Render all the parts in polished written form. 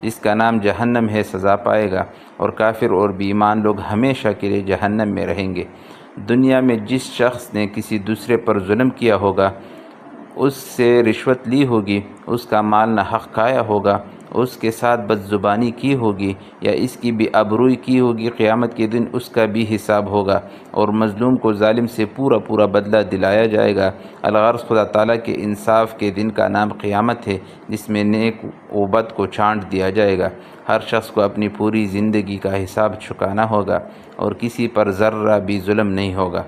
جس کا نام جہنم ہے، سزا پائے گا، اور کافر اور بے ایمان لوگ ہمیشہ کے لیے جہنم میں رہیں گے۔ دنیا میں جس شخص نے کسی دوسرے پر ظلم کیا ہوگا، اس سے رشوت لی ہوگی، اس کا مال ناحق کھایا ہوگا، اس کے ساتھ بد زبانی کی ہوگی یا اس کی بے آبروئی کی ہوگی، قیامت کے دن اس کا بھی حساب ہوگا اور مظلوم کو ظالم سے پورا پورا بدلہ دلایا جائے گا۔ الغرض خدا تعالیٰ کے انصاف کے دن کا نام قیامت ہے، جس میں نیک و بد کو چھانٹ دیا جائے گا۔ ہر شخص کو اپنی پوری زندگی کا حساب چکانا ہوگا اور کسی پر ذرہ بھی ظلم نہیں ہوگا۔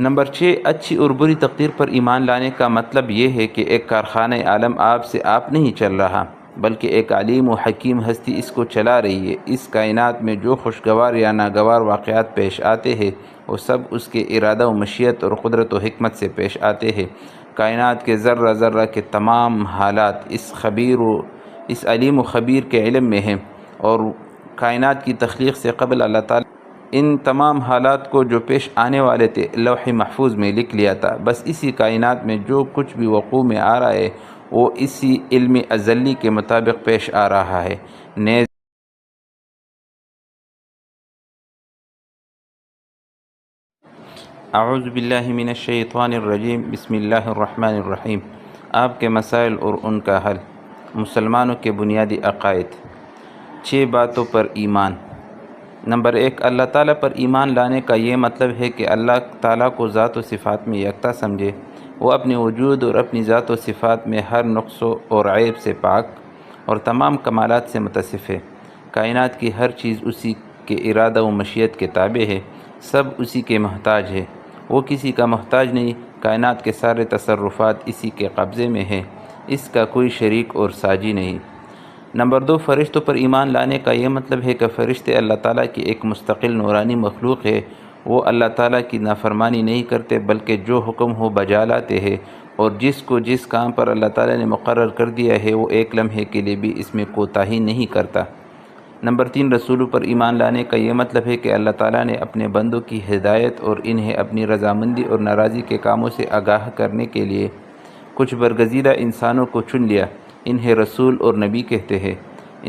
نمبر 6، اچھی اور بری تقدیر پر ایمان لانے کا مطلب یہ ہے کہ ایک کارخانہ عالم آپ سے آپ نہیں چل رہا، بلکہ ایک علیم و حکیم ہستی اس کو چلا رہی ہے۔ اس کائنات میں جو خوشگوار یا ناگوار واقعات پیش آتے ہیں، وہ سب اس کے ارادہ و مشیت اور قدرت و حکمت سے پیش آتے ہیں۔ کائنات کے ذرہ ذرہ کے تمام حالات اس علیم و خبیر کے علم میں ہیں، اور کائنات کی تخلیق سے قبل اللہ تعالیٰ ان تمام حالات کو جو پیش آنے والے تھے لوح محفوظ میں لکھ لیا تھا۔ بس اسی کائنات میں جو کچھ بھی وقوع میں آ رہا ہے وہ اسی علم ازلی کے مطابق پیش آ رہا ہے۔ نیز اعوذ باللہ من الشیطان الرجیم، بسم اللہ الرحمن الرحیم۔ آپ کے مسائل اور ان کا حل۔ مسلمانوں کے بنیادی عقائد۔ 6 باتوں پر ایمان۔ نمبر 1، اللہ تعالیٰ پر ایمان لانے کا یہ مطلب ہے کہ اللہ تعالیٰ کو ذات و صفات میں یکتا سمجھے۔ وہ اپنے وجود اور اپنی ذات و صفات میں ہر نقص اور عیب سے پاک اور تمام کمالات سے متصف ہے۔ کائنات کی ہر چیز اسی کے ارادہ و مشیت کے تابع ہے، سب اسی کے محتاج ہے، وہ کسی کا محتاج نہیں۔ کائنات کے سارے تصرفات اسی کے قبضے میں ہیں، اس کا کوئی شریک اور ساجی نہیں۔ نمبر 2، فرشتوں پر ایمان لانے کا یہ مطلب ہے کہ فرشتے اللہ تعالیٰ کی ایک مستقل نورانی مخلوق ہے۔ وہ اللہ تعالیٰ کی نافرمانی نہیں کرتے، بلکہ جو حکم ہو بجا لاتے ہیں، اور جس کام پر اللہ تعالیٰ نے مقرر کر دیا ہے وہ ایک لمحے کے لیے بھی اس میں کوتاہی نہیں کرتا۔ نمبر 3، رسولوں پر ایمان لانے کا یہ مطلب ہے کہ اللہ تعالیٰ نے اپنے بندوں کی ہدایت اور انہیں اپنی رضامندی اور ناراضی کے کاموں سے آگاہ کرنے کے لیے کچھ برگزیدہ انسانوں کو چن لیا، انہیں رسول اور نبی کہتے ہیں۔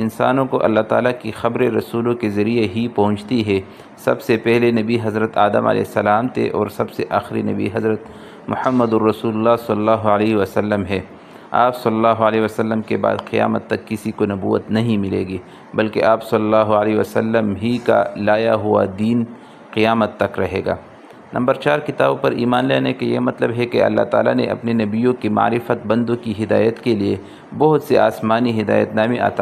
انسانوں کو اللہ تعالیٰ کی خبریں رسولوں کے ذریعے ہی پہنچتی ہے۔ سب سے پہلے نبی حضرت آدم علیہ السلام تھے، اور سب سے آخری نبی حضرت محمد الرسول اللہ صلی اللہ علیہ وسلم ہے۔ آپ صلی اللہ علیہ وسلم کے بعد قیامت تک کسی کو نبوت نہیں ملے گی، بلکہ آپ صلی اللہ علیہ وسلم ہی کا لایا ہوا دین قیامت تک رہے گا۔ نمبر 4، کتابوں پر ایمان لانے کا یہ مطلب ہے کہ اللہ تعالیٰ نے اپنے نبیوں کی معرفت، بندوں کی ہدایت کے لیے بہت سے آسمانی ہدایت نامے عطا